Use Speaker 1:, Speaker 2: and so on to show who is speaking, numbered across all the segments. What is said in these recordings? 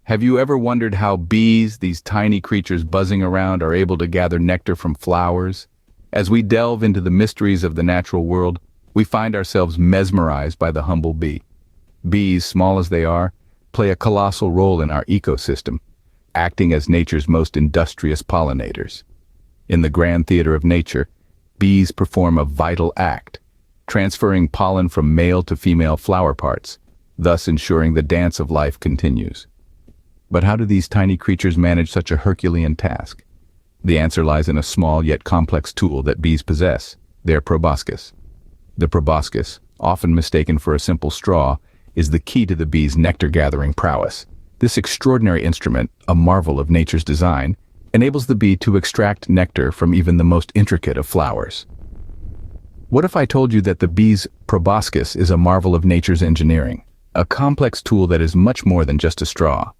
Speaker 1: Have you ever wondered how bees, these tiny creatures buzzing around, are able to gather nectar from flowers? As we delve into the mysteries of the natural world, we find ourselves mesmerized by the humble bee. Bees, small as they are, play a colossal role in our ecosystem, acting as nature's most industrious pollinators. In the grand theater of nature, bees perform a vital act, transferring pollen from male to female flower parts, thus ensuring the dance of life continues. But how do these tiny creatures manage such a Herculean task? The answer lies in a small yet complex tool that bees possess, their proboscis. The proboscis, often mistaken for a simple straw, is the key to the bee's nectar-gathering prowess. This extraordinary instrument, a marvel of nature's design, enables the bee to extract nectar from even the most intricate of flowers. What if I told you that the bee's proboscis is a marvel of nature's engineering, a complex tool that is much more than just a straw?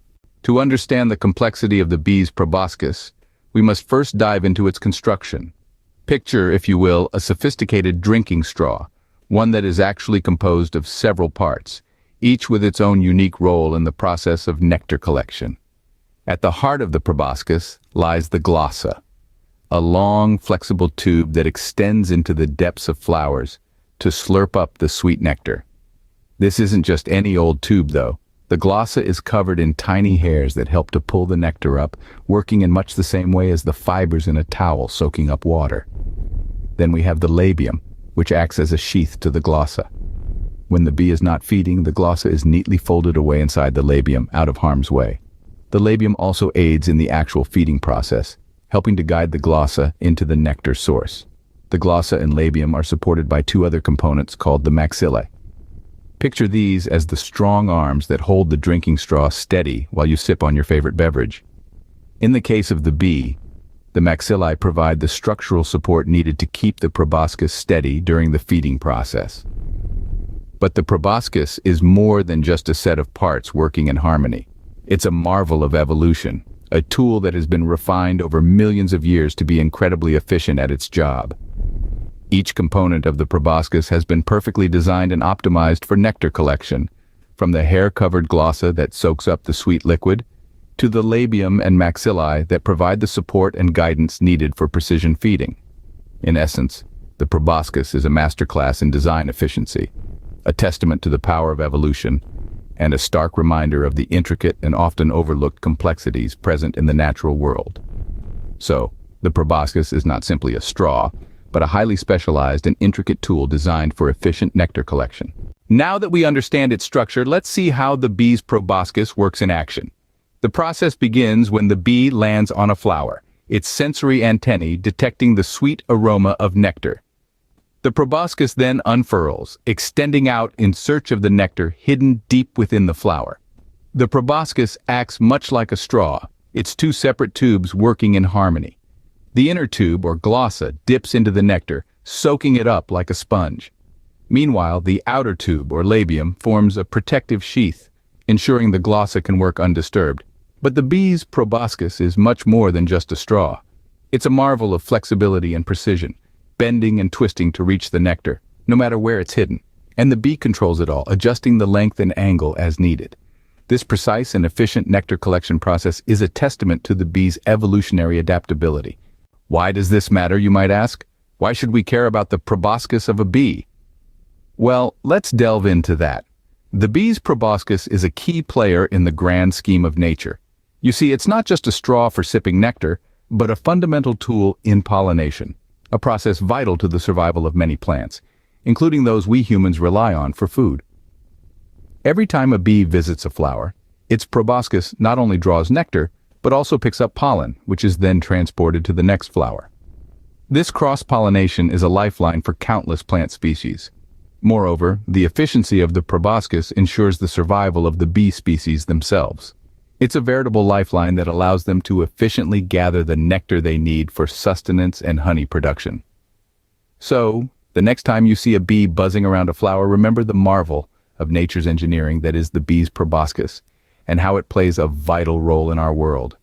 Speaker 1: To understand the complexity of the bee's proboscis, we must first dive into its construction. Picture, if you will, a sophisticated drinking straw, one that is actually composed of several parts, each with its own unique role in the process of nectar collection. At the heart of the proboscis lies the glossa, a long, flexible tube that extends into the depths of flowers to slurp up the sweet nectar. This isn't just any old tube, though. The glossa is covered in tiny hairs that help to pull the nectar up, working in much the same way as the fibers in a towel soaking up water. Then we have the labium, which acts as a sheath to the glossa. When the bee is not feeding, the glossa is neatly folded away inside the labium, out of harm's way. The labium also aids in the actual feeding process, helping to guide the glossa into the nectar source. The glossa and labium are supported by two other components called the maxillae. Picture these as the strong arms that hold the drinking straw steady while you sip on your favorite beverage. In the case of the bee, the maxillae provide the structural support needed to keep the proboscis steady during the feeding process. But the proboscis is more than just a set of parts working in harmony. It's a marvel of evolution, a tool that has been refined over millions of years to be incredibly efficient at its job. Each component of the proboscis has been perfectly designed and optimized for nectar collection, from the hair-covered glossa that soaks up the sweet liquid, to the labium and maxillae that provide the support and guidance needed for precision feeding. In essence, the proboscis is a masterclass in design efficiency, a testament to the power of evolution, and a stark reminder of the intricate and often overlooked complexities present in the natural world. So, the proboscis is not simply a straw, but a highly specialized and intricate tool designed for efficient nectar collection. Now that we understand its structure, let's see how the bee's proboscis works in action. The process begins when the bee lands on a flower, its sensory antennae detecting the sweet aroma of nectar. The proboscis then unfurls, extending out in search of the nectar hidden deep within the flower. The proboscis acts much like a straw, its two separate tubes working in harmony. The inner tube, or glossa, dips into the nectar, soaking it up like a sponge. Meanwhile, the outer tube, or labium, forms a protective sheath, ensuring the glossa can work undisturbed. But the bee's proboscis is much more than just a straw. It's a marvel of flexibility and precision, bending and twisting to reach the nectar, no matter where it's hidden. And the bee controls it all, adjusting the length and angle as needed. This precise and efficient nectar collection process is a testament to the bee's evolutionary adaptability. Why does this matter, you might ask? Why should we care about the proboscis of a bee? Well, let's delve into that. The bee's proboscis is a key player in the grand scheme of nature. You see, it's not just a straw for sipping nectar, but a fundamental tool in pollination, a process vital to the survival of many plants, including those we humans rely on for food. Every time a bee visits a flower, its proboscis not only draws nectar, but also picks up pollen, which is then transported to the next flower. This cross-pollination is a lifeline for countless plant species. Moreover, the efficiency of the proboscis ensures the survival of the bee species themselves. It's a veritable lifeline that allows them to efficiently gather the nectar they need for sustenance and honey production. So, the next time you see a bee buzzing around a flower, remember the marvel of nature's engineering that is the bee's proboscis, and how it plays a vital role in our world.